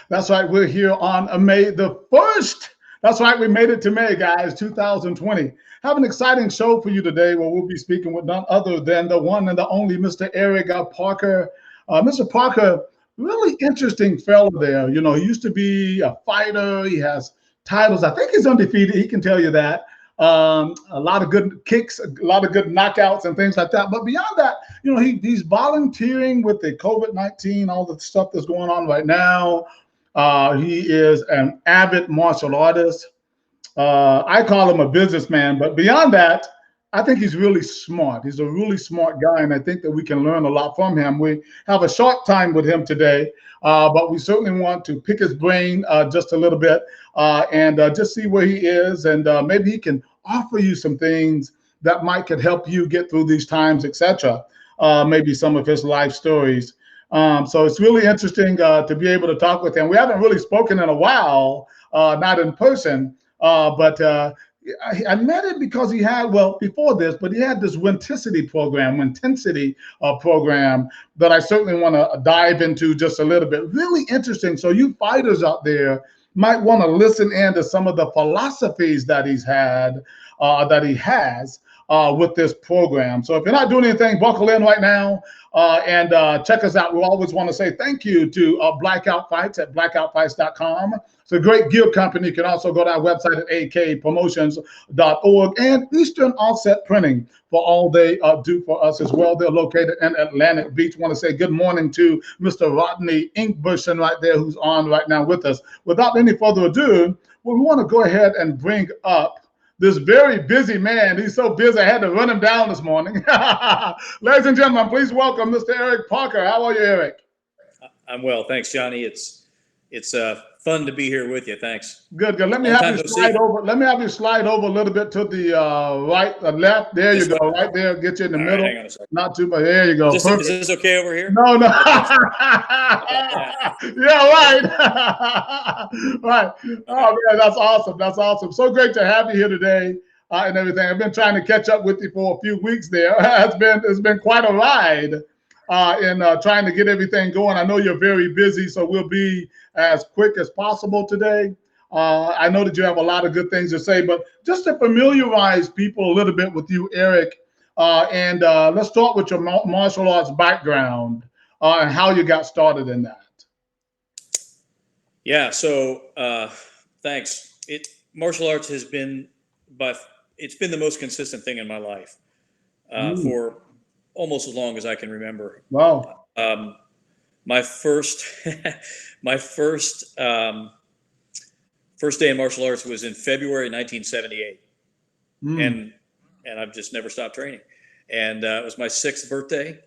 That's right. We're here on May the 1st. That's right. We made it to May, guys, 2020. Have an exciting show for you today where we'll be speaking with none other than the one and the only Mr. Eric Parker. Mr. Parker, really interesting fellow there. You know, he used to be a fighter. He has titles. I think he's undefeated. He can tell you that. A lot of good kicks, a lot of good knockouts and things like that. But beyond that, you know, he's volunteering with the COVID-19, all the stuff that's going on right now. He is an avid martial artist. I call him a businessman, but beyond that, I think he's really smart. He's a really smart guy, and I think that we can learn a lot from him. We have a short time with him today, but we certainly want to pick his brain just a little bit and just see where he is, and maybe he can offer you some things that might could help you get through these times, etc. Maybe some of his life stories. So it's really interesting to be able to talk with him. We haven't really spoken in a while, not in person, but I met him because he had, well, before this, but he had this Wintensity program that I certainly want to dive into just a little bit. Really interesting. So you fighters out there might want to listen in to some of the philosophies that he has with this program. So if you're not doing anything, buckle in right now and check us out. We always want to say thank you to Blackout Fights at blackoutfights.com. It's a great gear company. You can also go to our website at akpromotions.org and Eastern Offset Printing for all they do for us as well. They're located in Atlantic Beach. I want to say good morning to Mr. Rodney Inkbuschen right there, who's on right now with us. Without any further ado, we want to go ahead and bring up this very busy man. He's so busy, I had to run him down this morning. Ladies and gentlemen, please welcome Mr. Eric Parker. How are you, Eric? I'm well, thanks, Johnny. It's fun to be here with you. Thanks. Good. Let me have you slide over. Let me have you slide over a little bit to the right, left. There you go. Right there. Get you in the middle. Hang on a second. Not too much. There you go. Is this okay over here? No. Yeah, right. Right. Oh man, that's awesome. That's awesome. So great to have you here today and everything. I've been trying to catch up with you for a few weeks there. It's been quite a ride in trying to get everything going. I know you're very busy, so we'll be as quick as possible today. I know that you have a lot of good things to say, but just to familiarize people a little bit with you, Eric, and let's start with your martial arts background and how you got started in that. Yeah, so thanks. Martial arts has been, it's been the most consistent thing in my life for almost as long as I can remember. Wow. My first day in martial arts was in February 1978, and I've just never stopped training. And it was my 6th birthday,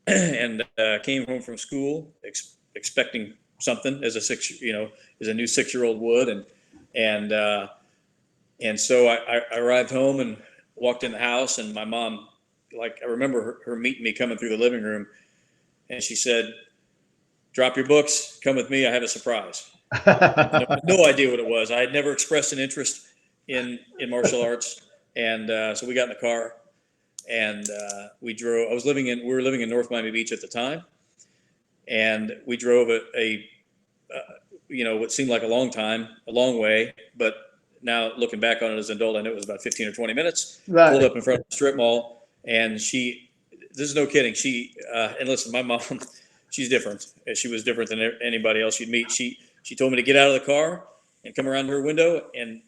and came home from school expecting something as a new 6-year-old would, and so I arrived home and walked in the house, and my mom, like, I remember her meeting me coming through the living room, and she said, "Drop your books, come with me, I have a surprise." No idea what it was. I had never expressed an interest in martial arts, and so we got in the car, and we drove. We were living in North Miami Beach at the time, and we drove what seemed like a long way, but now looking back on it as an adult, I know it was about 15 or 20 minutes. Right. Pulled up in front of the strip mall, and this is no kidding. And listen, my mom, she's different. She was different than anybody else you'd meet. She told me to get out of the car and come around to her window, and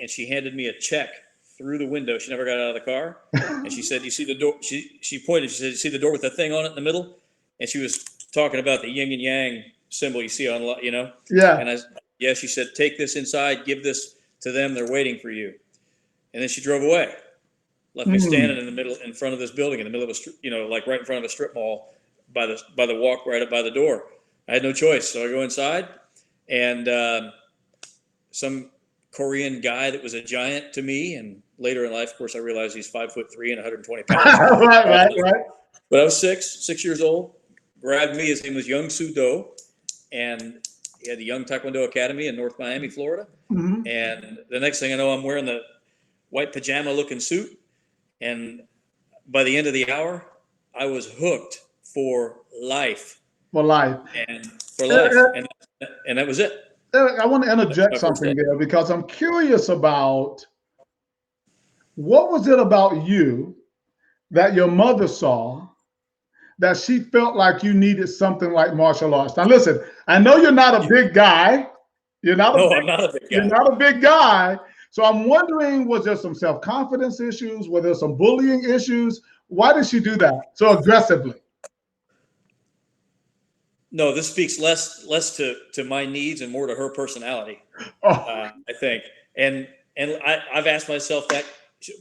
she handed me a check through the window. She never got out of the car, and she said, "You see the door?" She pointed. She said, "You see the door with the thing on it in the middle?" And she was talking about the yin and yang symbol you see on, Yeah. And she said, "Take this inside. Give this to them. They're waiting for you." And then she drove away, left me standing in front of this building, in the middle of like right in front of a strip mall, by the walk right up by the door. I had no choice, so I go inside. And some Korean guy that was a giant to me, and later in life, of course, I realized he's 5'3" and 120 pounds. Right. But I was six years old. Grabbed me. His name was Young Soo Do, and he had the Young Taekwondo Academy in North Miami, Florida. Mm-hmm. And the next thing I know, I'm wearing the white pajama-looking suit, and by the end of the hour, I was hooked for life. For life. And for life. And that was it. Eric, I want to interject something there because I'm curious about what was it about you that your mother saw that she felt like you needed something like martial arts. Now, listen, I know you're not a big guy. I'm not a big guy. You're not a big guy. So I'm wondering, was there some self-confidence issues? Were there some bullying issues? Why did she do that so aggressively? No, this speaks less to my needs and more to her personality. I think. And I've asked myself that.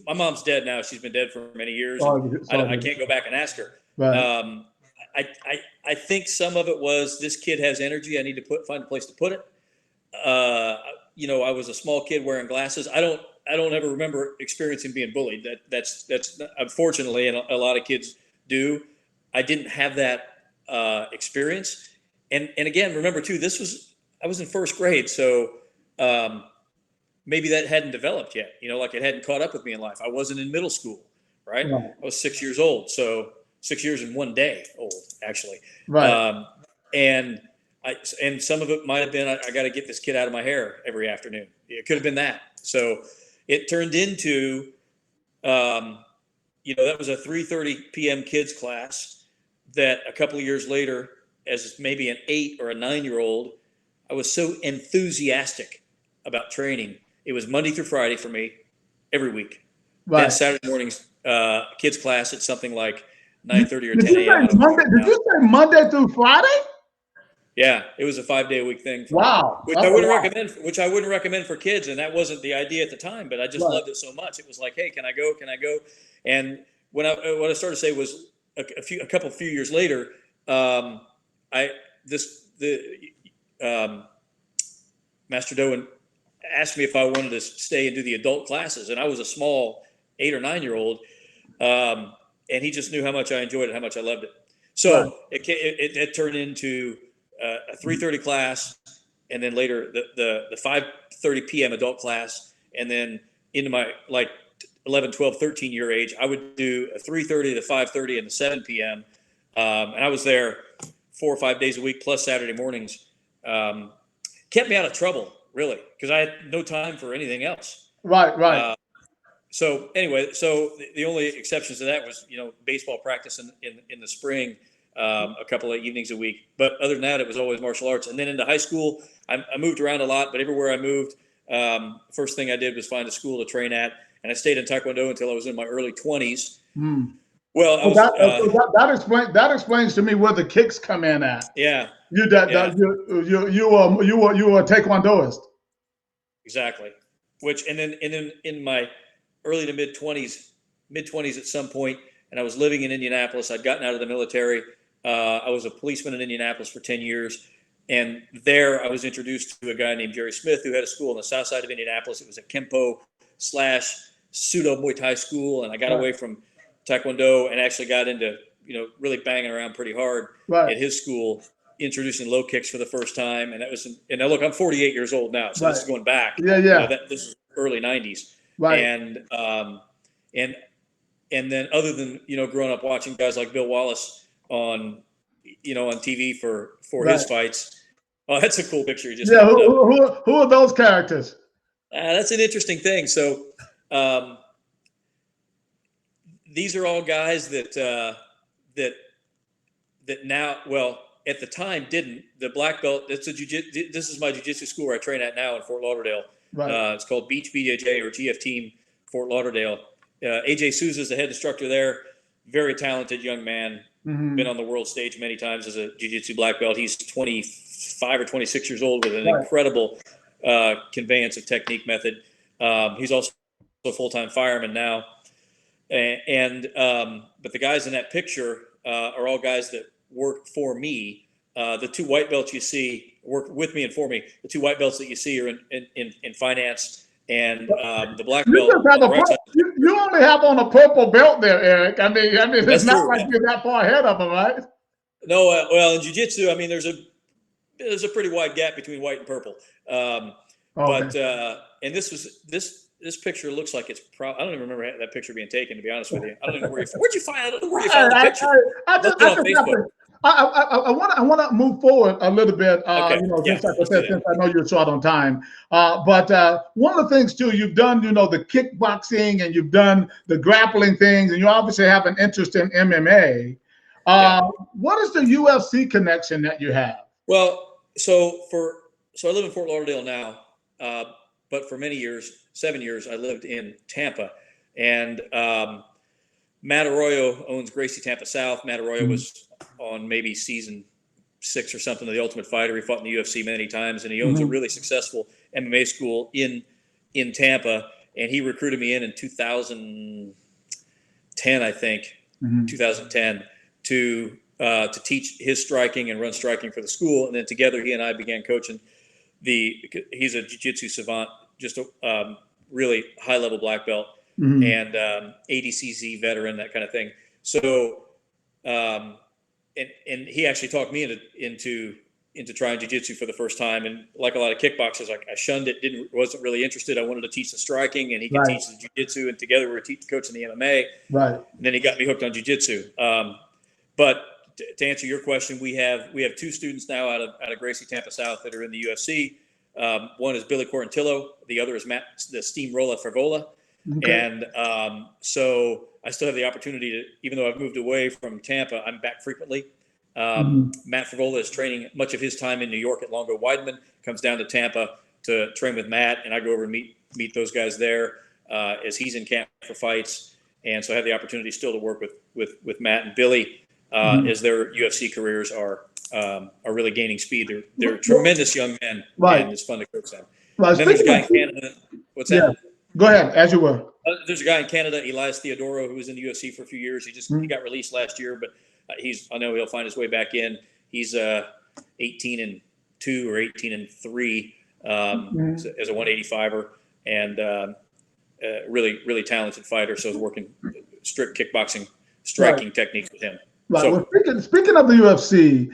My mom's dead now. She's been dead for many years. I can't go back and ask her. Right. I think some of it was this kid has energy. I need to find a place to put it. I was a small kid wearing glasses. I don't ever remember experiencing being bullied. That's unfortunately, and a lot of kids do. I didn't have that experience. And again, remember too, I was in first grade, so maybe that hadn't developed yet. Like it hadn't caught up with me in life. I wasn't in middle school, right? I was 6 years old, so 6 years and 1 day old, actually. Right. And some of it might have been I got to get this kid out of my hair every afternoon. It could have been that. So it turned into, that was a 3:30 p.m. kids class that a couple of years later, as maybe an 8 or a 9-year-old, I was so enthusiastic about training. It was Monday through Friday for me every week. Right. Then Saturday mornings, kids class at something like 9:30 or 10 a.m. Did you say Monday through Friday? Yeah, it was a 5-day-a-week thing. Wow. Which I wouldn't recommend for kids, and that wasn't the idea at the time. But I just loved it so much. It was like, hey, can I go? Can I go? And what I started to say was a few years later, Master Doan asked me if I wanted to stay and do the adult classes, and I was a small 8 or 9-year-old, and he just knew how much I enjoyed it, how much I loved it. So it turned into a 3:30 class, and then later the 5:30 p.m. adult class, and then into my 11, 12, 13 year age, I would do a 3:30 to 5:30 and the 7 p.m. And I was there 4 or 5 days a week plus Saturday mornings. Kept me out of trouble, really, because I had no time for anything else. Right. So anyway, the only exceptions to that was baseball practice in the spring, a couple of evenings a week. But other than that, it was always martial arts. And then into high school, I moved around a lot, but everywhere I moved, first thing I did was find a school to train at, and I stayed in Taekwondo until I was in my early 20s. Well, that explains to me where the kicks come in at. Yeah. You were a Taekwondoist. Exactly. And then in my early to mid 20s at some point, and I was living in Indianapolis. I'd gotten out of the military. I was a policeman in Indianapolis for 10 years. And there I was introduced to a guy named Jerry Smith, who had a school on the south side of Indianapolis. It was a Kempo / pseudo Muay Thai school. And I got away from Taekwondo and actually got into, really banging around pretty hard at his school, introducing low kicks for the first time. And now look, I'm 48 years old now. So this is going back. This is early 90s. Right. And then other than, growing up watching guys like Bill Wallace on TV for his fights. Oh, that's a cool picture. Who are those characters? That's an interesting thing. So these are all guys that now, well, at the time didn't. The black belt, this is my jiu-jitsu school where I train at now in Fort Lauderdale. Right. It's called Beach BJJ or GF Team Fort Lauderdale. AJ Souza is the head instructor there. Very talented young man. Mm-hmm. Been on the world stage many times as a jiu-jitsu black belt. He's 25 or 26 years old with an incredible conveyance of technique method. He's also a full-time fireman now. But the guys in that picture are all guys that work for me. The two white belts you see work with me and for me. The two white belts that you see are in finance. And the black belt. You only have on a purple belt there, Eric. I mean, it's not true. Like you're that far ahead of them, right? No, well, in jiu-jitsu, I mean, there's a pretty wide gap between white and purple. But and this picture looks like it's I don't even remember that picture being taken. To be honest with you, I don't even know where'd you find the picture? I I want to move forward a little bit. Okay. Yeah, Just like I let's do said, that. since I know you're short on time. But one of the things too, you've done, the kickboxing and you've done the grappling things, and you obviously have an interest in MMA. Yeah. What is the UFC connection that you have? Well, so I live in Fort Lauderdale now, but for many years, 7 years, I lived in Tampa, and Matt Arroyo owns Gracie Tampa South. Matt Arroyo Mhm. was on maybe season 6 or something of The Ultimate Fighter. He fought in the UFC many times, and he owns a Mhm. really successful MMA school in Tampa. And he recruited me in 2010, I think, Mhm. 2010, to teach his striking and run striking for the school. And then together, he and I began coaching. He's a jiu-jitsu savant, just a really high-level black belt, Mhm. and ADCC veteran, that kind of thing. So, and he actually talked me into trying jiu-jitsu for the first time. And like a lot of kickboxers, I shunned it, wasn't really interested. I wanted to teach the striking, and he could Right. teach the jiu-jitsu, and together we were coaching the MMA. Right. And then he got me hooked on jiu-jitsu. But to answer your question, we have 2 students now out of Gracie Tampa South that are in the UFC. One is Billy Quarantillo. The other is Matt the Steamroller Favola. Okay. And so I still have the opportunity to, even though I've moved away from Tampa, I'm back frequently. Matt Favola is training much of his time in New York at Longo Weidman, comes down to Tampa to train with Matt, and I go over and meet those guys there as he's in camp for fights. And so I have the opportunity still to work with Matt and Billy as their UFC careers are really gaining speed. They're tremendous young men, Right. and it's fun to coach them. Right. And then there's a guy in Canada. What's that? Go ahead, as you were. There's a guy in Canada, Elias Theodoro, who was in the UFC for a few years. He got released last year, but I know he'll find his way back in. He's 18-2 or 18-3 as a 185er, and really, really talented fighter. So I was working strict kickboxing striking techniques with him. Right. So, Well, speaking of the UFC,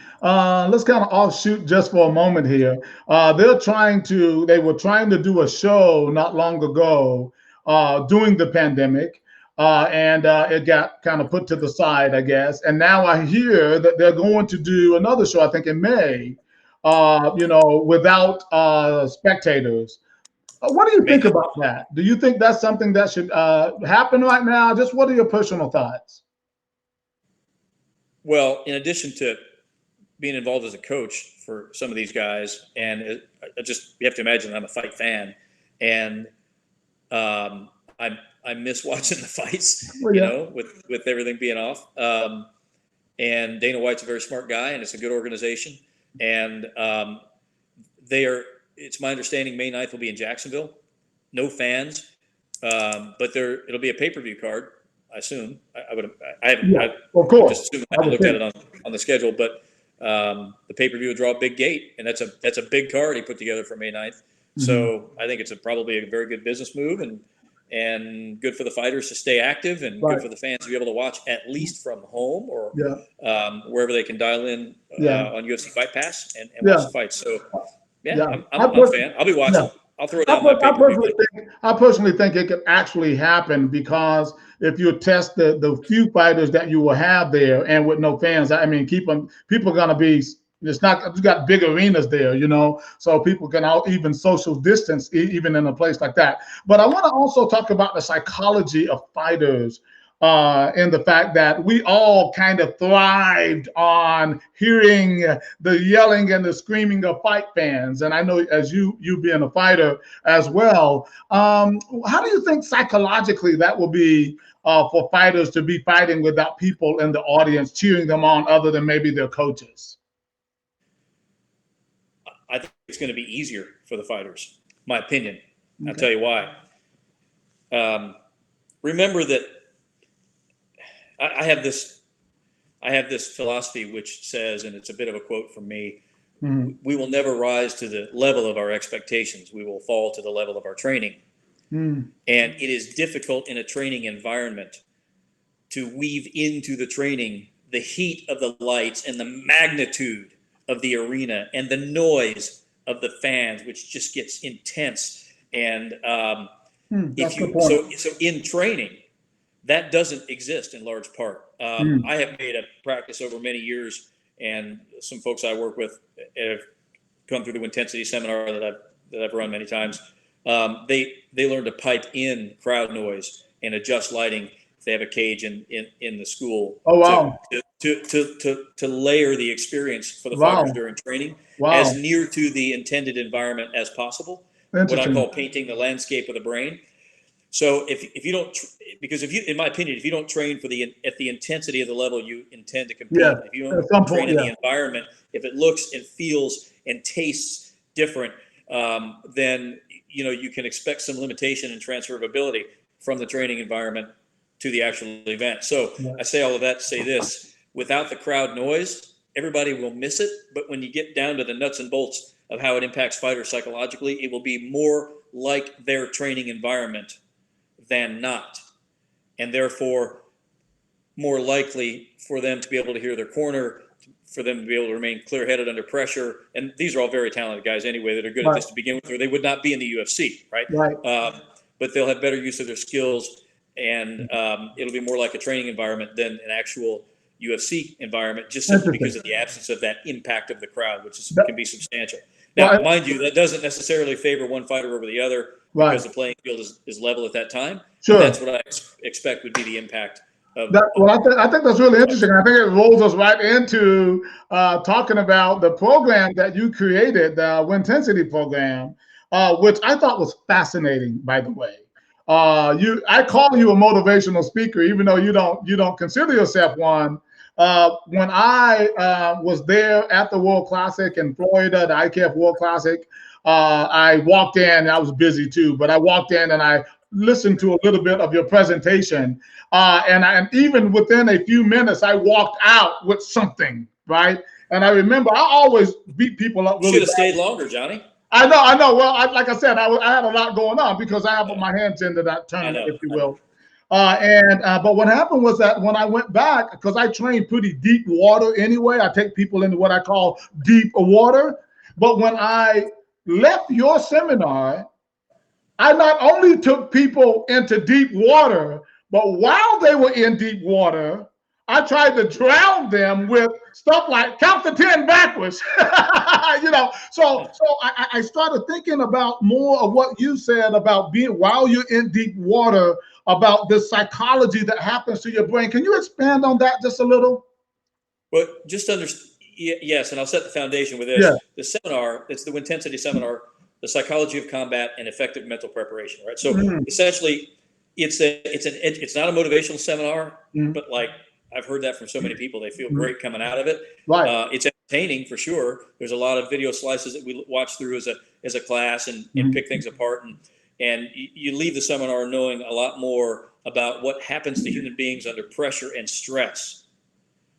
let's kind of offshoot just for a moment here. They were trying to do a show not long ago during the pandemic, and it got kind of put to the side, I guess. And now I hear that they're going to do another show, I think in May, without spectators. What do you think about that? Do you think that's something that should happen right now? Just what are your personal thoughts? Well, in addition to being involved as a coach for some of these guys, and you have to imagine I'm a fight fan, and I miss watching the fights, with everything being off. And Dana White's a very smart guy, and it's a good organization. And it's my understanding May 9th will be in Jacksonville, no fans, but it'll be a pay-per-view card. I assume. I haven't. Of course. Just assume I haven't looked at it on the schedule, but the pay-per-view will draw a big gate, and that's a big card he put together for May 9th. So I think it's probably a very good business move, and good for the fighters to stay active, and good for the fans to be able to watch at least from home or wherever they can dial in on UFC Fight Pass and watch the fights. So I'm a fan. I'll be watching. Yeah. I'll throw it down my pay-per-view. I personally think it could actually happen, because if you test the few fighters that you will have there and with no fans, I mean, people are going to be, it's not, you got big arenas there, so people can even social distance even in a place like that. But I want to also talk about the psychology of fighters, in the fact that we all kind of thrived on hearing the yelling and the screaming of fight fans. And I know, as you being a fighter as well, how do you think psychologically that will be for fighters to be fighting without people in the audience cheering them on other than maybe their coaches? I think it's going to be easier for the fighters, my opinion. Okay. I'll tell you why. Remember that I have this philosophy which says, and it's a bit of a quote from me, we will never rise to the level of our expectations. We will fall to the level of our training. And it is difficult in a training environment to weave into the training the heat of the lights and the magnitude of the arena and the noise of the fans, which just gets intense. And so in training, that doesn't exist in large part. I have made a practice over many years and some folks I work with have come through the intensity seminar that I've run many times. They learn to pipe in crowd noise and adjust lighting if they have a cage in the school. Oh, wow. To layer the experience for the Wow. fighters during training Wow. as near to the intended environment as possible. What I call painting the landscape of the brain. So if you don't, because if you, in my opinion, if you don't train at the intensity of the level you intend to compete, Yeah, if you don't train in the environment, if it looks and feels and tastes different, then you can expect some limitation and transferability from the training environment to the actual event. So I say all of that to say this: without the crowd noise, everybody will miss it. But when you get down to the nuts and bolts of how it impacts fighters psychologically, it will be more like their training environment than not, and therefore more likely for them to be able to hear their corner, for them to be able to remain clear-headed under pressure. And these are all very talented guys anyway that are good at this to begin with, or they would not be in the UFC, right? But they'll have better use of their skills, and it'll be more like a training environment than an actual UFC environment, just simply because of the absence of that impact of the crowd, which can be substantial. Now, mind you, that doesn't necessarily favor one fighter over the other, because the playing field is level at that time. Sure. That's what I expect would be the impact. I think that's really interesting. I think it rolls us right into talking about the program that you created, the Wintensity program, which I thought was fascinating, by the way. I call you a motivational speaker, even though you don't consider yourself one. When I was there at the World Classic in Florida, the IKF World Classic, I walked in. I was busy too, but I walked in and I listened to a little bit of your presentation, and even within a few minutes, I walked out with something, right? And I remember I always beat people up. You should have stayed longer, Johnny. I know. Well, like I said, I had a lot going on because I have my hands into that tournament, if you will. But what happened was that when I went back, because I train pretty deep water anyway, I take people into what I call deep water. But when I left your seminar, I not only took people into deep water, but while they were in deep water, I tried to drown them with stuff like count to 10 backwards. So I started thinking about more of what you said about being while you're in deep water, about the psychology that happens to your brain. Can you expand on that just a little? Well, just yes, and I'll set the foundation with this. Yeah. The seminar, it's the Wintensity seminar, the psychology of combat and effective mental preparation, right? So essentially, it's not a motivational seminar, but like I've heard that from so many people, they feel great coming out of it. Right. It's entertaining for sure. There's a lot of video slices that we watch through as a class and pick things apart, and you leave the seminar knowing a lot more about what happens to human beings under pressure and stress,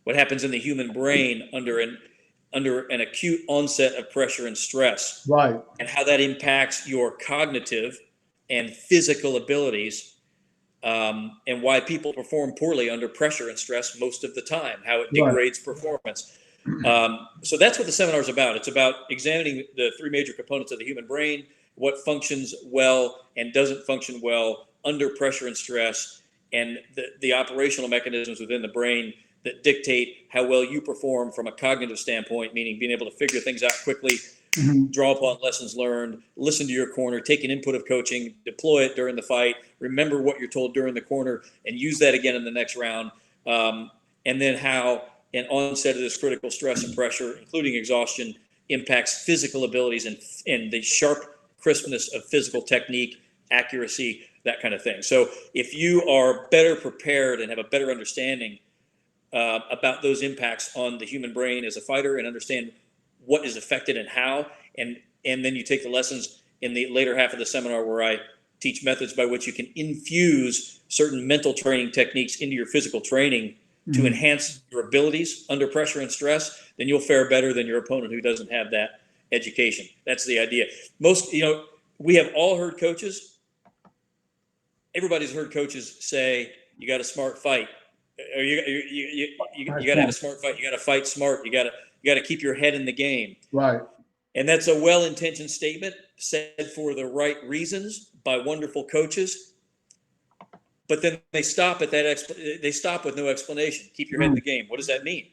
what happens in the human brain under an acute onset of pressure and stress, right, and how that impacts your cognitive and physical abilities, and why people perform poorly under pressure and stress most of the time, how it degrades performance. So that's what the seminar is about. It's about examining the three major components of the human brain, what functions well and doesn't function well under pressure and stress, and the operational mechanisms within the brain that dictate how well you perform from a cognitive standpoint, meaning being able to figure things out quickly, draw upon lessons learned, listen to your corner, take an input of coaching, deploy it during the fight, remember what you're told during the corner, and use that again in the next round. And then how an onset of this critical stress and pressure, including exhaustion, impacts physical abilities and the sharp crispness of physical technique, accuracy, that kind of thing. So if you are better prepared and have a better understanding about those impacts on the human brain as a fighter, and understand what is affected and how, and then you take the lessons in the later half of the seminar where I teach methods by which you can infuse certain mental training techniques into your physical training to enhance your abilities under pressure and stress, then you'll fare better than your opponent who doesn't have that education. That's the idea. We have all heard coaches. Everybody's heard coaches say, you got a smart fight. Or you got to have a smart fight. You got to fight smart. You got to keep your head in the game. Right. And that's a well-intentioned statement said for the right reasons by wonderful coaches. But then they stop at that. They stop with no explanation. Keep your head in the game. What does that mean?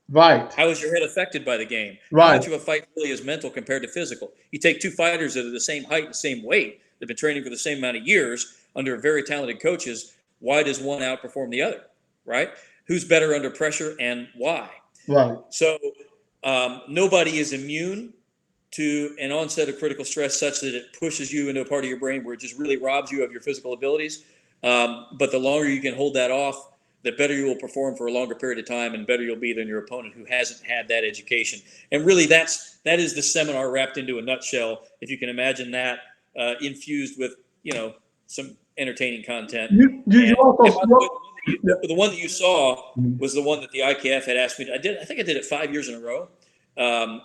Right. How is your head affected by the game? How Right. much of a fight really is mental compared to physical? You take two fighters that are the same height and same weight, they've been training for the same amount of years under very talented coaches. Why does one outperform the other? Right? Who's better under pressure and why? Right. So nobody is immune to an onset of critical stress such that it pushes you into a part of your brain where it just really robs you of your physical abilities. But the longer you can hold that off, the better you will perform for a longer period of time, and better you'll be than your opponent who hasn't had that education. And really, that is the seminar wrapped into a nutshell. If you can imagine that infused with some entertaining content. You also And by the way, yeah. the one that you saw was the one that the IKF had asked me to. I think I did it 5 years in a row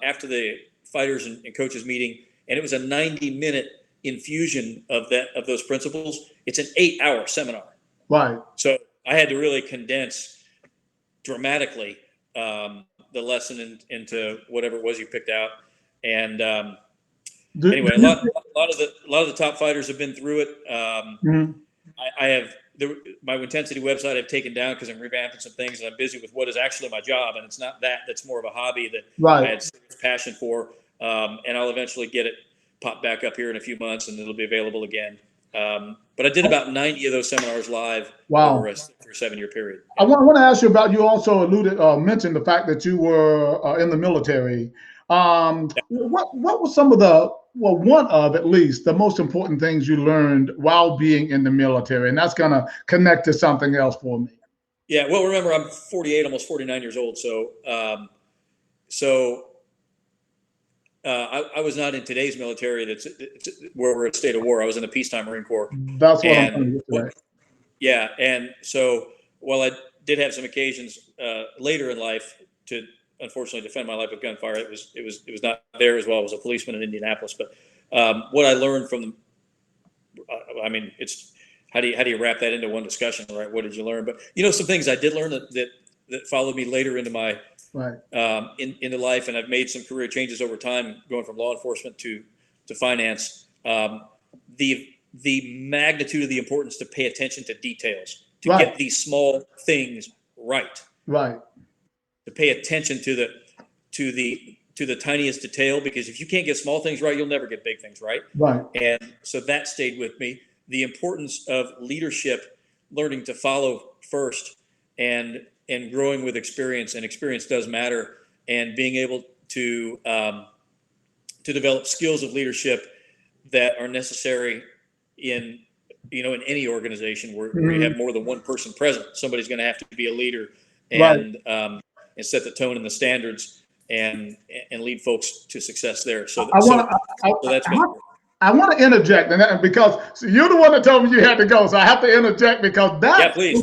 after the fighters and coaches meeting, and it was a 90-minute infusion of those principles. It's an 8-hour seminar. Right. So I had to really condense dramatically the lesson into whatever it was you picked out. And anyway, a lot of the top fighters have been through it. I have my Intensity website I've taken down because I'm revamping some things, and I'm busy with what is actually my job, and it's not that's more of a hobby that I had serious passion for. And I'll eventually get it popped back up here in a few months, and it'll be available again. But I did about 90 of those seminars live over a 6 or 7 year period. I want to ask you about, you also mentioned the fact that you were in the military. What were some of one of at least the most important things you learned while being in the military? And that's going to connect to something else for me. Yeah, well, remember, I'm 48, almost 49 years old. So, I was not in today's military where we're at state of war. I was in the peacetime Marine Corps. That's what I'm trying to get to. Yeah, and so while I did have some occasions later in life to unfortunately defend my life with gunfire, it was not there as well. I was a policeman in Indianapolis. But what I learned from I mean, it's how do you wrap that into one discussion, right? What did you learn? But some things I did learn that followed me later into my into life, and I've made some career changes over time, going from law enforcement to finance. The magnitude of the importance to pay attention to details, to get these small things right. Right. To pay attention to the tiniest detail, because if you can't get small things right, you'll never get big things right. Right. And so that stayed with me. The importance of leadership, learning to follow first, and growing with experience, and experience does matter, and being able to develop skills of leadership that are necessary in any organization where you have more than one person present. Somebody's going to have to be a leader and set the tone and the standards and lead folks to success there. So I want to interject, and because you're the one that told me you had to go, so I have to interject because please.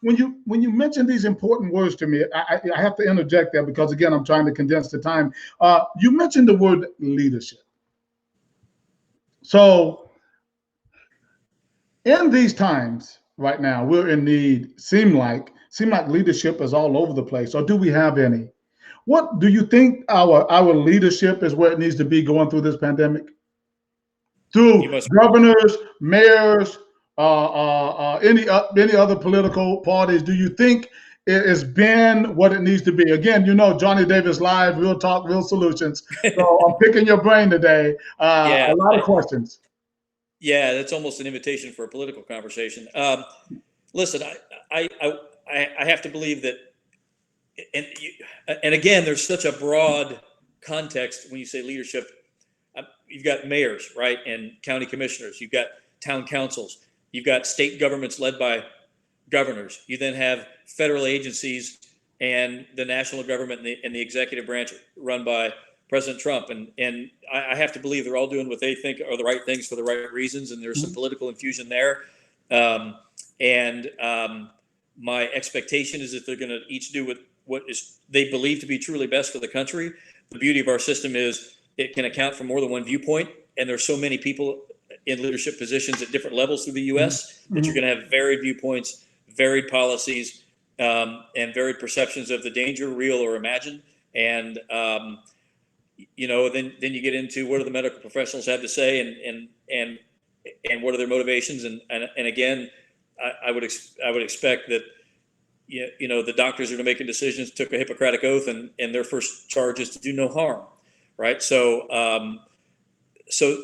When you mention these important words to me, I have to interject there because, again, I'm trying to condense the time. You mentioned the word leadership. So in these times right now, we're in need. Seem like leadership is all over the place. Or do we have any? What do you think our leadership is where it needs to be going through this pandemic? Through governors, mayors, any other political parties, do you think it has been what it needs to be? Again, Johnny Davis Live, real talk, real solutions. So I'm picking your brain today. A lot of questions. Yeah, that's almost an invitation for a political conversation. Listen, I have to believe that, and again, there's such a broad context when you say leadership. You've got mayors, right, and county commissioners. You've got town councils. You've got state governments led by governors. You then have federal agencies and the national government and the executive branch run by President Trump. And I have to believe they're all doing what they think are the right things for the right reasons, and there's some political infusion there. My expectation is that they're going to each do what is they believe to be truly best for the country. The beauty of our system is it can account for more than one viewpoint, and there's so many people in leadership positions at different levels through the U.S. that you're going to have varied viewpoints, varied policies, and varied perceptions of the danger, real or imagined. And then you get into what do the medical professionals have to say, and what are their motivations, and again, I would expect that the doctors that are making decisions took a Hippocratic oath, and their first charge is to do no harm, right? So so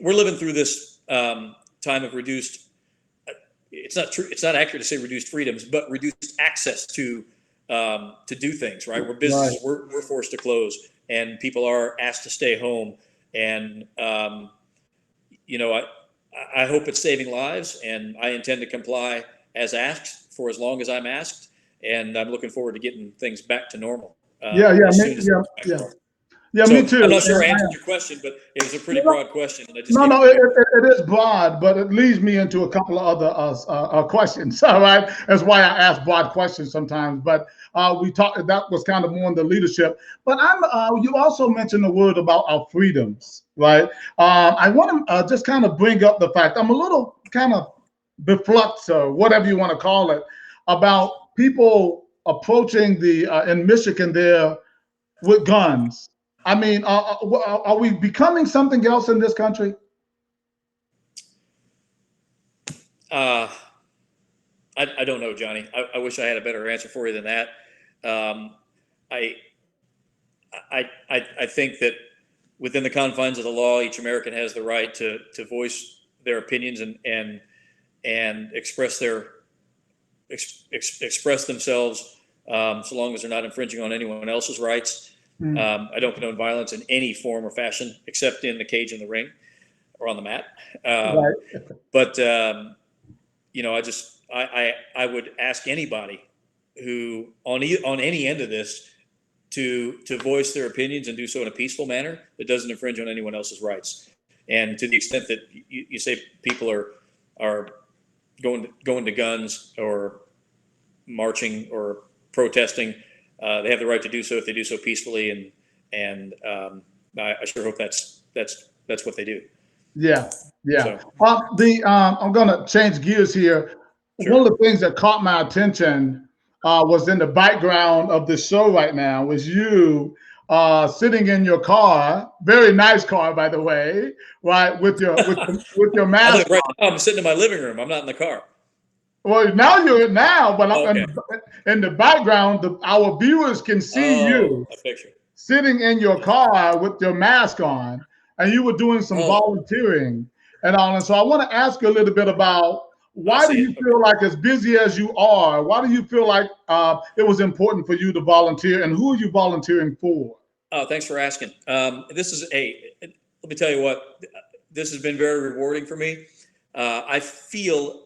we're living through this time of reduced. It's not true. It's not accurate to say reduced freedoms, but reduced access to do things. Right, where businesses we're forced to close, and people are asked to stay home. And I hope it's saving lives, and I intend to comply as asked for as long as I'm asked. And I'm looking forward to getting things back to normal. Yeah, So me too. I'm not sure I answered your question, but it was a pretty broad question. And I just it is broad, but it leads me into a couple of other questions. All right, that's why I ask broad questions sometimes. But we talked. That was kind of more in the leadership. But you also mentioned the word about our freedoms, right? I want to just kind of bring up the fact I'm a little kind of beflux, or whatever you want to call it, about people approaching in Michigan there with guns. I mean, are we becoming something else in this country? I don't know, Johnny. I wish I had a better answer for you than that. I think that within the confines of the law, each American has the right to voice their opinions and express themselves, so long as they're not infringing on anyone else's rights. I don't condone violence in any form or fashion, except in the cage in the ring or on the mat. But I would ask anybody who on any end of this to voice their opinions and do so in a peaceful manner that doesn't infringe on anyone else's rights. And to the extent that you say people are going to guns or marching or protesting, they have the right to do so if they do so peacefully, and I sure hope that's what they do. Yeah. So. I'm going to change gears here. Sure. One of the things that caught my attention was in the background of this show right now was you sitting in your car, very nice car, by the way, right, with your mask. I'm sitting in my living room. I'm not in the car. Well, but okay. in the background, our viewers can see you sitting in your car with your mask on, and you were doing some volunteering and all. And so I want to ask you a little bit about why do you feel like, as busy as you are, why do you feel like it was important for you to volunteer, and who are you volunteering for? Oh, thanks for asking. Let me tell you what, this has been very rewarding for me. I feel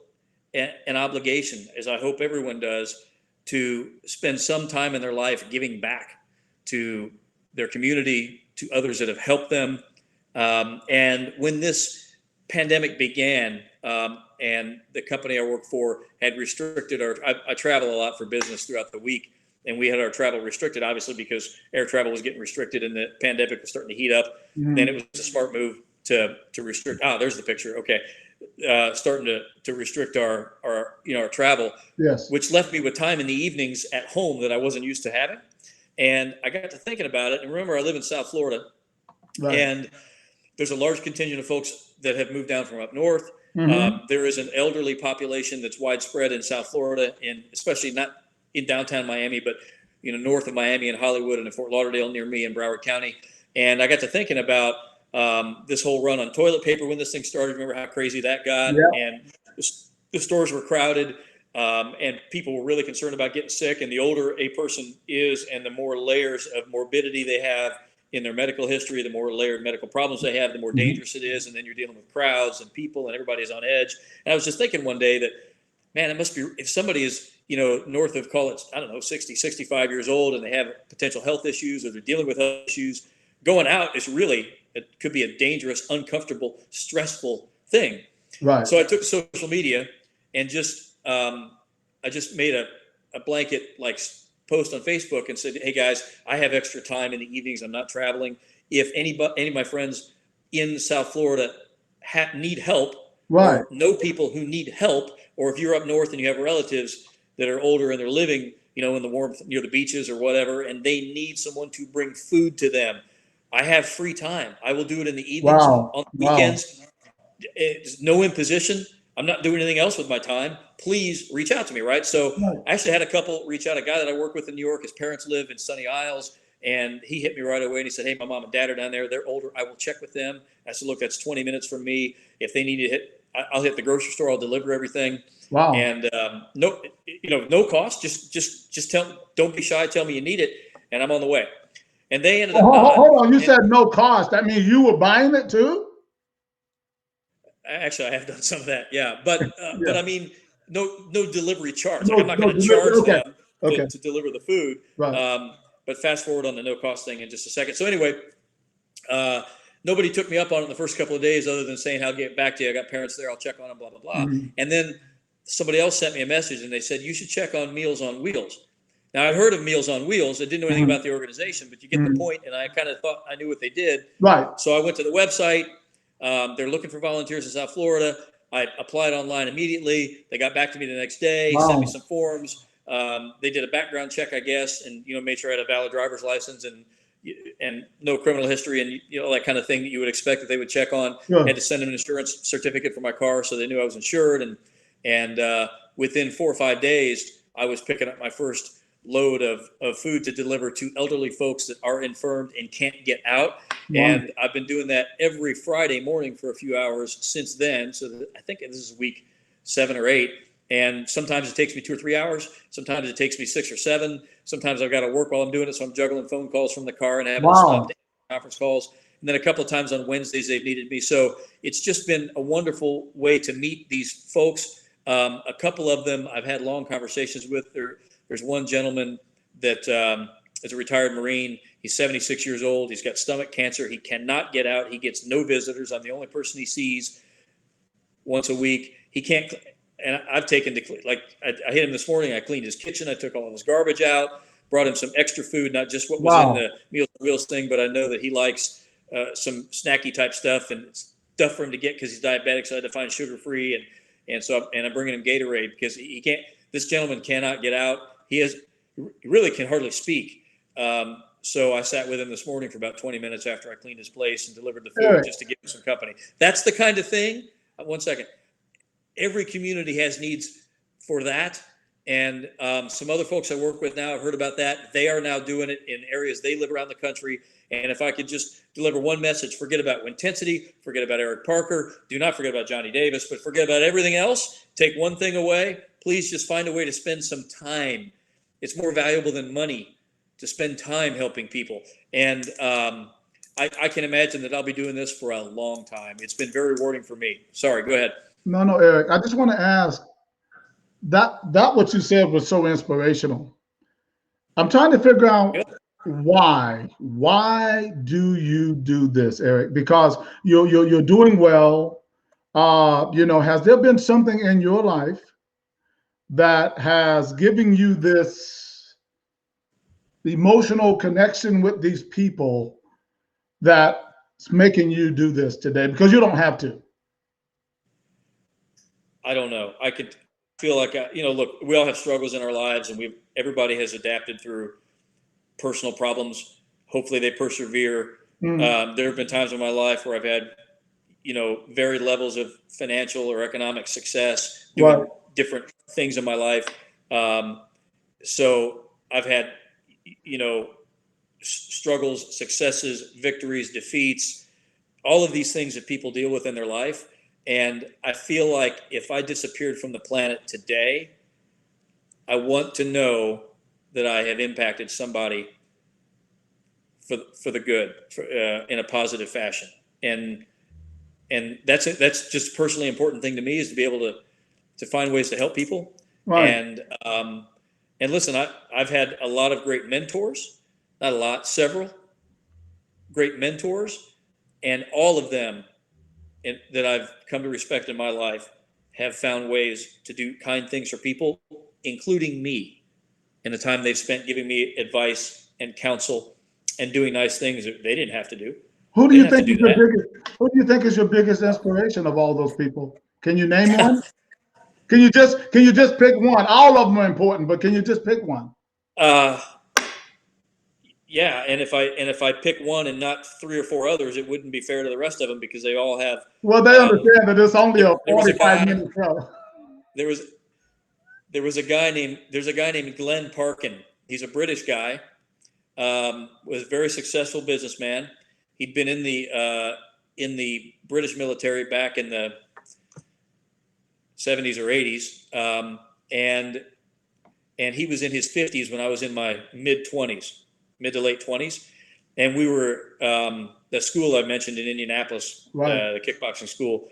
an obligation, as I hope everyone does, to spend some time in their life giving back to their community, to others that have helped them. And when this pandemic began, and the company I work for had restricted I travel a lot for business throughout the week, and we had our travel restricted, obviously, because air travel was getting restricted and the pandemic was starting to heat up. Mm-hmm. Then it was a smart move to restrict. There's the picture. Okay. Starting to restrict our travel, yes, which left me with time in the evenings at home that I wasn't used to having. And I got to thinking about it. And remember, I live in South Florida, right. And there's a large contingent of folks that have moved down from up north. Mm-hmm. There is an elderly population that's widespread in South Florida, and especially not in downtown Miami, but north of Miami and Hollywood and in Fort Lauderdale near me in Broward County. And I got to thinking about this whole run on toilet paper when this thing started. Remember how crazy that got? Yeah. And the stores were crowded, and people were really concerned about getting sick. And the older a person is and the more layers of morbidity they have in their medical history, the more layered medical problems they have, the more dangerous it is. And then you're dealing with crowds and people, and everybody's on edge. And I was just thinking one day that, man, it must be, if somebody is, north of, call it, 60, 65 years old, and they have potential health issues, or they're dealing with health issues, going out is really, it could be a dangerous, uncomfortable, stressful thing. Right. So I took social media and I just made a blanket post on Facebook and said, hey guys, I have extra time in the evenings. I'm not traveling. If any of my friends in South Florida need help, right, or know people who need help, or if you're up north and you have relatives that are older and they're living, in the warmth near the beaches or whatever, and they need someone to bring food to them, I have free time. I will do it in the evenings. Wow. On the weekends. Wow. It's no imposition. I'm not doing anything else with my time. please reach out to me, right? So Right. I actually had a couple reach out. A guy that I work with in New York, his parents live in Sunny Isles, and he hit me right away and he said, "Hey, my mom and dad are down there. They're older. I will check with them." I said, "Look, that's 20 minutes from me. If they need to hit, I'll hit the grocery store. I'll deliver everything." Wow. And no cost. Just don't be shy. Tell me you need it, and I'm on the way. And they ended up. Hold on. You said no cost. That means you were buying it too? Actually, I have done some of that, yeah. But Yeah. I mean, no delivery charge. No, Like I'm not going to delivery. charge Okay. them Okay. to deliver the food. Right. But fast forward on the no cost thing in just a second. So anyway, nobody took me up on it in the first couple of days, other than saying, "I'll get back to you. I got parents there. I'll check on them." Blah blah blah. Mhm. And then somebody else sent me a message, and they said, "You should check on Meals on Wheels." Now I'd heard of Meals on Wheels. I didn't know anything about the organization, but you get the point. And I kind of thought I knew what they did. Right. So I went to the website. They're looking for volunteers in South Florida. I applied online immediately. They got back to me the next day, Wow. sent me some forms. They did a background check, I guess, and made sure I had a valid driver's license and no criminal history and all that kind of thing that you would expect that they would check on. Sure. Had to send them an insurance certificate for my car, so they knew I was insured. And within 4 or 5 days, I was picking up my first load of food to deliver to elderly folks that are infirmed and can't get out. Wow. And I've been doing that every Friday morning for a few hours since then. So I think this is week 7 or 8. And sometimes it takes me 2 or 3 hours. Sometimes it takes me 6 or 7. Sometimes I've got to work while I'm doing it. So I'm juggling phone calls from the car and having to stop conference calls. And then a couple of times on Wednesdays, they've needed me. So it's just been a wonderful way to meet these folks. A couple of them I've had long conversations with. There's one gentleman that is a retired Marine. He's 76 years old. He's got stomach cancer. He cannot get out. He gets no visitors. I'm the only person he sees once a week. He can't, and I've taken I hit him this morning. I cleaned his kitchen. I took all of his garbage out, brought him some extra food, not just what was in the Meals on Wheels thing, but I know that he likes some snacky type stuff and stuff for him to get because he's diabetic. So I had to find sugar free. And so I'm bringing him Gatorade because he can't, this gentleman cannot get out. He really can hardly speak. So I sat with him this morning for about 20 minutes after I cleaned his place and delivered the food just to give him some company. That's the kind of thing. One second. Every community has needs for that. And some other folks I work with now have heard about that. They are now doing it in areas they live around the country. And if I could just deliver one message, forget about Intensity, forget about Eric Parker, do not forget about Johnny Davis, but forget about everything else. Take one thing away. Please just find a way to spend some time. It's more valuable than money to spend time helping people. And I can imagine that I'll be doing this for a long time. It's been very rewarding for me. Sorry, go ahead. No, Eric. I just want to ask, that what you said was so inspirational. I'm trying to figure out why. Why do you do this, Eric? Because you're doing well. Has there been something in your life that has given you this emotional connection with these people that's making you do this today? Because you don't have to. I don't know. I could feel like, look, we all have struggles in our lives, and everybody has adapted through personal problems. Hopefully they persevere. There have been times in my life where I've had, varied levels of financial or economic success doing different things in my life. So I've had, struggles, successes, victories, defeats, all of these things that people deal with in their life. And I feel like if I disappeared from the planet today, I want to know that I have impacted somebody for the good, in a positive fashion. And that's just a personally important thing to me, is to be able to find ways to help people. Right. And listen, I've had a lot of great mentors, not a lot, several great mentors, and all of them that I've come to respect in my life have found ways to do kind things for people, including me, in the time they've spent giving me advice and counsel and doing nice things that they didn't have to do. Who do you think is your biggest inspiration of all those people? Can you name one? Can you just pick one? All of them are important, but can you just pick one? Yeah, and if I pick one and not 3 or 4 others, it wouldn't be fair to the rest of them, because they all have. Well, they understand that it's only a 45-minute show. There was there's a guy named Glenn Parkin. He's a British guy, was a very successful businessman. He'd been in the British military back in the 70s or 80s, and he was in his 50s when I was in my mid to late 20s, and we were the school I mentioned in Indianapolis, right. the kickboxing school.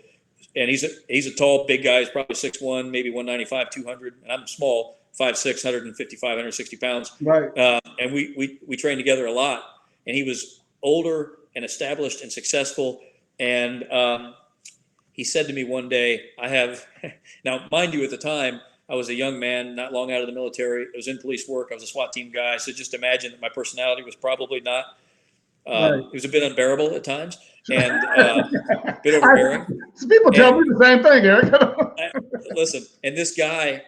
And he's a tall, big guy. He's probably 6'1", maybe 195, 200. And I'm small, 5'6", 155, 160 pounds. Right. And we trained together a lot. And he was older and established and successful. And he said to me one day, now, mind you, at the time, I was a young man, not long out of the military. I was in police work. I was a SWAT team guy. So just imagine that my personality was probably not, right. It was a bit unbearable at times. And a bit overbearing. People tell me the same thing, Eric. Listen, and this guy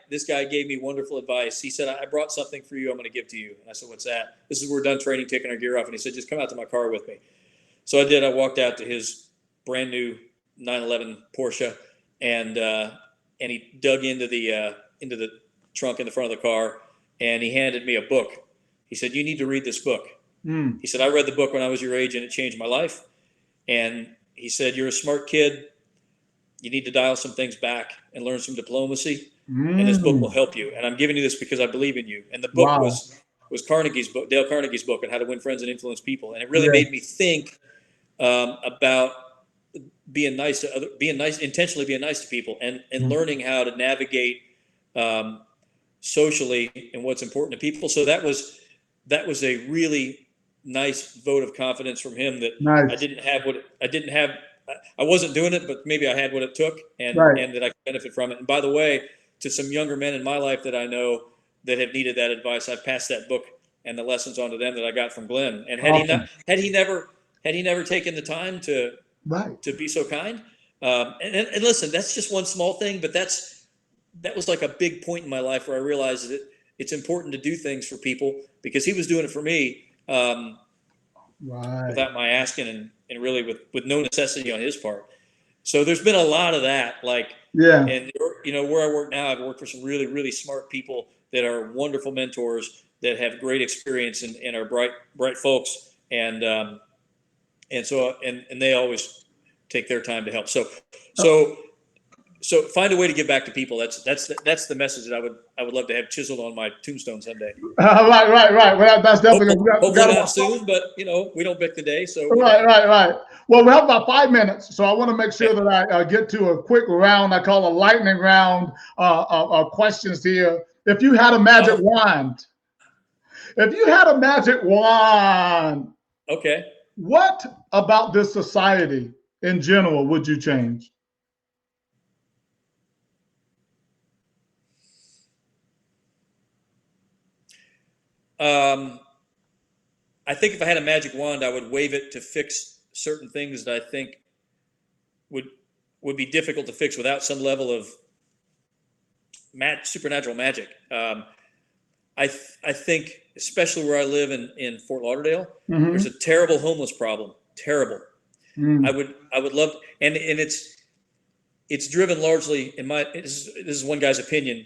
gave me wonderful advice. He said, I brought something for you I'm going to give to you. And I said, what's that? This is, we're done training, taking our gear off. And he said, just come out to my car with me. So I did. I walked out to his brand new 911 Porsche, and he dug into the trunk in the front of the car, and he handed me a book. He said, you need to read this book. He said, I read the book when I was your age, and it changed my life. And he said, you're a smart kid. You need to dial some things back and learn some diplomacy. And this book will help you. And I'm giving you this because I believe in you. And the book was Carnegie's book, Dale Carnegie's book on how to win friends and influence people. And it really made me think about intentionally being nice to people, and learning how to navigate socially and what's important to people. So that was a really nice vote of confidence from him that I wasn't doing it, but maybe I had what it took, and that I could benefit from it. And by the way, to some younger men in my life that I know that have needed that advice, I've passed that book and the lessons on to them that I got from Glenn. And had he never taken the time to be so kind, and listen, that's just one small thing, but that was like a big point in my life where I realized that it's important to do things for people, because he was doing it for me. Without my asking, and really with no necessity on his part. So there's been a lot of that, and where I work now, I've worked for some really, really smart people that are wonderful mentors that have great experience and are bright folks. And so they always take their time to help. So find a way to give back to people. That's the message that I would love to have chiseled on my tombstone someday. Right. Well, that's definitely hopefully not soon, but we don't pick the day. So right. Well, we have about 5 minutes, so I want to make sure that I get to a quick round. I call a lightning round of questions here. If you had a magic wand, okay, what about this society in general would you change? I think if I had a magic wand, I would wave it to fix certain things that I think would be difficult to fix without some level of supernatural magic. I think, especially where I live in Fort Lauderdale, there's a terrible homeless problem. Terrible. I would love, and it's driven largely this is one guy's opinion.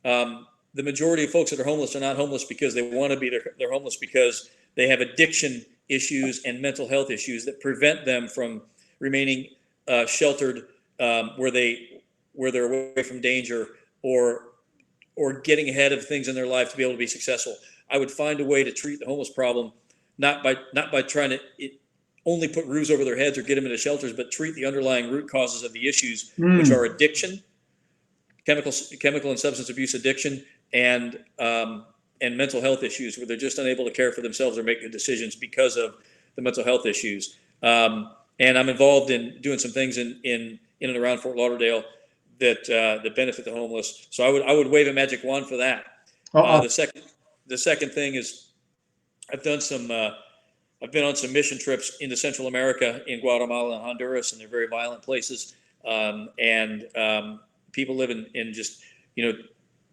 The majority of folks that are homeless are not homeless because they want to be. They're homeless because they have addiction issues and mental health issues that prevent them from remaining sheltered, where they're away from danger or getting ahead of things in their life to be able to be successful. I would find a way to treat the homeless problem, not by trying to only put roofs over their heads or get them into shelters, but treat the underlying root causes of the issues, which are addiction, chemical and substance abuse addiction, and mental health issues, where they're just unable to care for themselves or make good decisions because of the mental health issues. And I'm involved in doing some things in and around Fort Lauderdale that benefit the homeless. So I would wave a magic wand for that. The second thing is I've been on some mission trips into Central America, in Guatemala and Honduras, and they're very violent places. People live in just,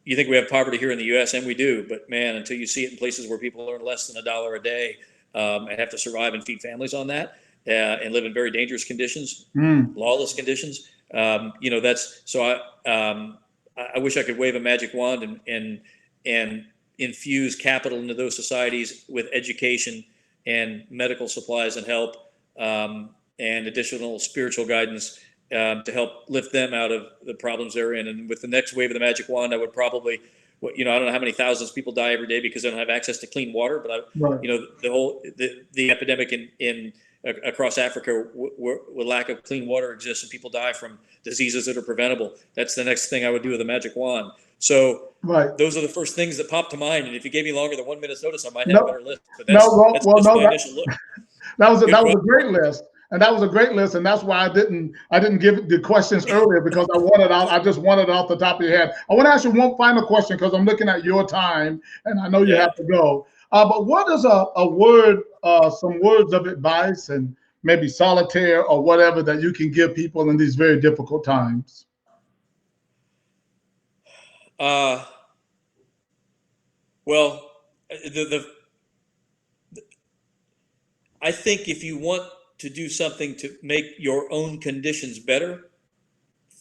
you think we have poverty here in the U.S., and we do, but man, until you see it in places where people earn less than $1 a day and have to survive and feed families on that, and live in very dangerous conditions, lawless conditions, that's so. I wish I could wave a magic wand and infuse capital into those societies with education and medical supplies and help, and additional spiritual guidance, to help lift them out of the problems they're in. And with the next wave of the magic wand, I would probably, I don't know how many thousands of people die every day because they don't have access to clean water, but the epidemic in across Africa where lack of clean water exists and people die from diseases that are preventable. That's the next thing I would do with a magic wand. So those are the first things that pop to mind. And if you gave me longer than 1 minute's notice, I might have a better list. But that's just my initial look. That was a great list. And that was a great list, and that's why I didn't give the questions earlier, because I just wanted it off the top of your head. I want to ask you one final question because I'm looking at your time, and I know you have to go. But what is a word, some words of advice, and maybe solitaire or whatever, that you can give people in these very difficult times? Well, I think if you want to do something to make your own conditions better,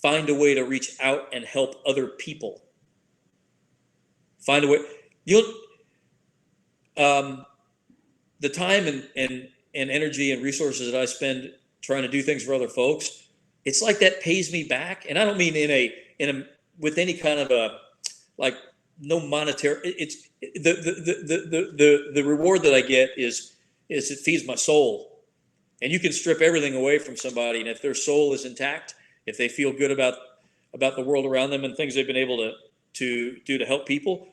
find a way to reach out and help other people. Find a way. The time and energy and resources that I spend trying to do things for other folks, it's like that pays me back. And I don't mean in a with any kind of a, like, no monetary. It's the reward that I get is it feeds my soul. And you can strip everything away from somebody, and if their soul is intact, if they feel good about the world around them and things they've been able to do to help people,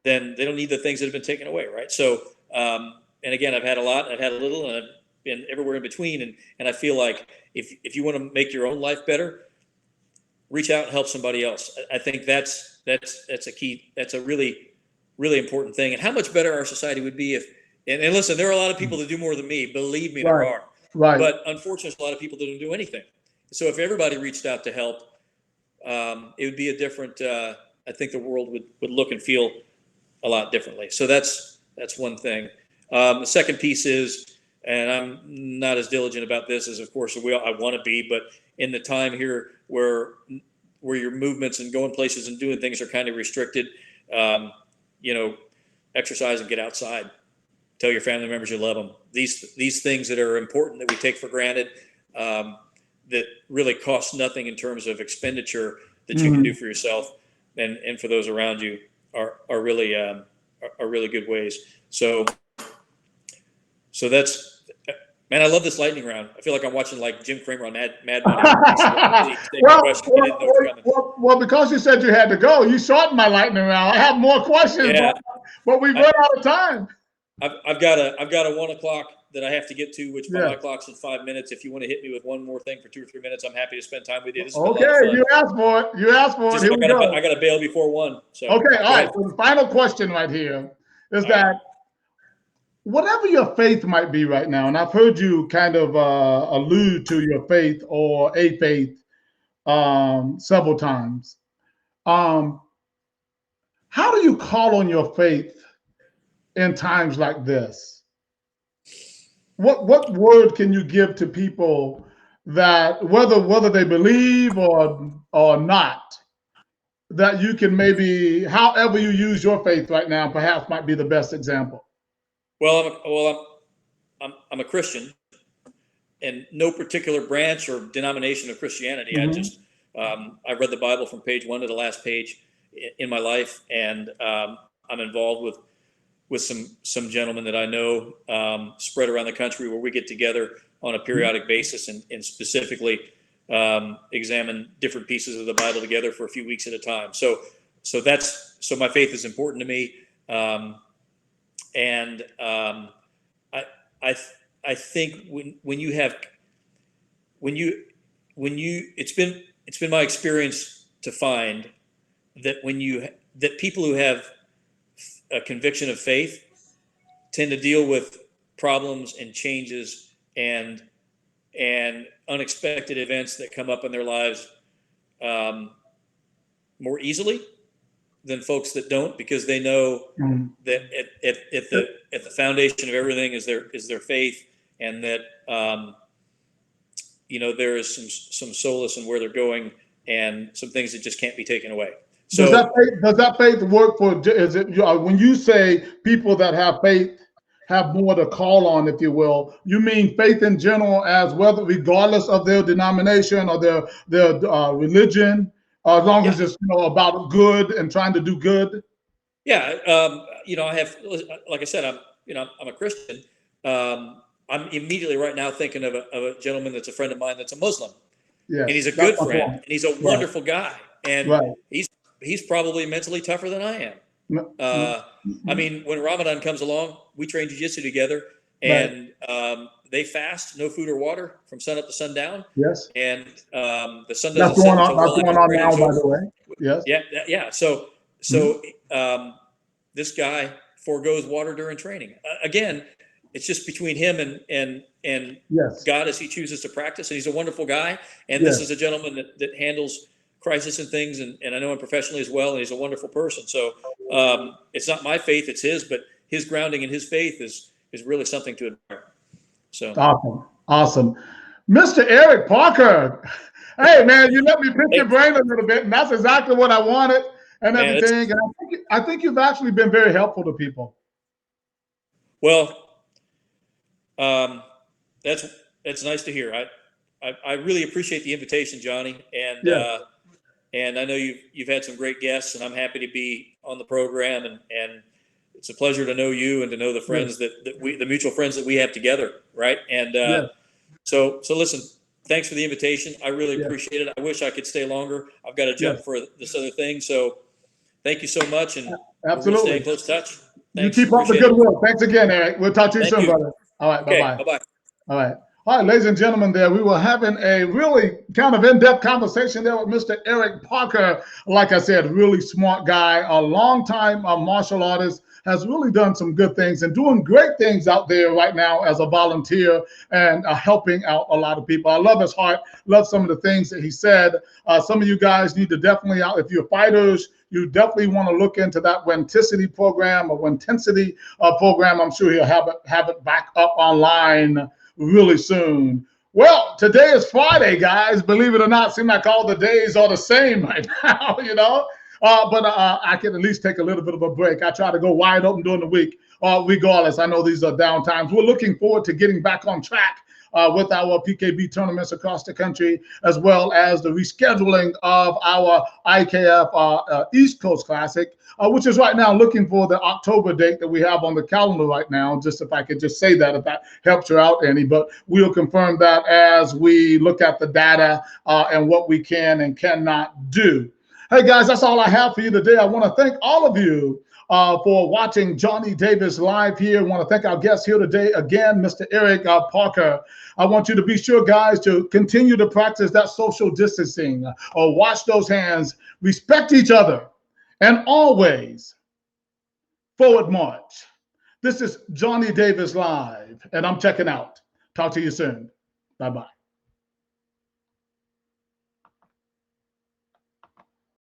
then they don't need the things that have been taken away, right? So, and again, I've had a lot, I've had a little, and I've been everywhere in between. And I feel like if you want to make your own life better, reach out and help somebody else. I think that's a key. That's a really, really important thing. And how much better our society would be if. And listen, there are a lot of people that do more than me. Believe me, there are. Right. But unfortunately, there's a lot of people that don't do anything. So if everybody reached out to help, it would be a different. I think the world would look and feel a lot differently. So that's one thing. The second piece is, and I'm not as diligent about this as, of course, I want to be, but in the time here where your movements and going places and doing things are kind of restricted, exercise and get outside. Tell your family members you love them. These things that are important that we take for granted, that really cost nothing in terms of expenditure that you can do for yourself and for those around you are really good ways. So that's, man, I love this lightning round. I feel like I'm watching like Jim Cramer on Mad Money. Well, because you said you had to go, you shortened my lightning round. I have more questions, but we've run out of time. I've got a 1 o'clock that I have to get to, which by my clock's in 5 minutes. If you want to hit me with one more thing for 2 or 3 minutes, I'm happy to spend time with you. This is okay. You asked for it. Here we go. I got to bail before 1. So okay, all right. So the final question right here is that whatever your faith might be right now, and I've heard you kind of allude to your faith or a faith several times. How do you call on your faith in times like this? What word can you give to people that whether they believe or not, that you can maybe, however you use your faith right now, perhaps might be the best example? Well, I'm a Christian, and no particular branch or denomination of Christianity. I read the Bible from page 1 to the last page in my life, and I'm involved with some gentlemen that I know spread around the country where we get together on a periodic basis and specifically examine different pieces of the Bible together for a few weeks at a time. So my faith is important to me. I think when you it's been my experience to find that people who have a conviction of faith tend to deal with problems and changes and unexpected events that come up in their lives more easily than folks that don't, because they know that at the foundation of everything is their faith, and that there is some solace in where they're going, and some things that just can't be taken away. Does So that faith work for? Is it when you say people that have faith have more to call on, if you will? You mean faith in general, as whether regardless of their denomination or their religion, as long as it's about good and trying to do good. Yeah, I have, like I said, I'm a Christian. I'm immediately right now thinking of a gentleman that's a friend of mine that's a Muslim, Yes, and he's a good friend, and he's a wonderful guy, and right. he's probably mentally tougher than I am. I mean, when Ramadan comes along, we train jiu-jitsu together, and they fast, no food or water from sun up to sundown. Yes, and the sun that's doesn't going set on. until That's well going after on the now, radio by the show. way. Yes. Yeah. This guy foregoes water during training. Again, it's just between him and Yes. God as he chooses to practice. And he's a wonderful guy. And this is a gentleman that handles crisis and things. And I know him professionally as well. And he's a wonderful person. So it's not my faith, it's his, but his grounding in his faith is really something to admire. So awesome. Mr. Eric Parker. Hey man, you let me pick your brain a little bit, and that's exactly what I wanted and everything. And I think you've actually been very helpful to people. Well, that's nice to hear. I really appreciate the invitation, Johnny, and I know you've had some great guests, and I'm happy to be on the program, and it's a pleasure to know you and to know the friends the mutual friends that we have together, right? And so listen, thanks for the invitation. I really appreciate it. I wish I could stay longer. I've got to jump for this other thing. So thank you so much, and we'll stay in close touch. Thanks. You keep up the good work. Thanks again, Eric. We'll talk to you soon, brother. All right, okay, bye-bye. Bye-bye. All right. All right, ladies and gentlemen, there we were having a really kind of in-depth conversation there with Mr. Eric Parker. Like I said, really smart guy, a long-time martial artist, has really done some good things and doing great things out there right now as a volunteer and helping out a lot of people. I love his heart, love some of the things that he said. Some of you guys need to definitely, if you're fighters, you definitely want to look into that Winticity program or Wintensity program. I'm sure he'll have it back up online really soon. Well, today is Friday, guys. Believe it or not, seem like all the days are the same right now, but I can at least take a little bit of a break. I try to go wide open during the week, regardless. I know these are down times. We're looking forward to getting back on track with our PKB tournaments across the country, as well as the rescheduling of our IKF East Coast Classic, which is right now looking for the October date that we have on the calendar right now. Just if I could just say that, if that helps you out any, but we'll confirm that as we look at the data and what we can and cannot do. Hey guys, that's all I have for you today. I want to thank all of you for watching Johnny Davis live here. I want to thank our guest here today again, Mr. Eric Parker. I want you to be sure, guys, to continue to practice that social distancing or wash those hands, respect each other, and always forward march. This is Johnny Davis live, and I'm checking out. Talk to you soon. Bye-bye.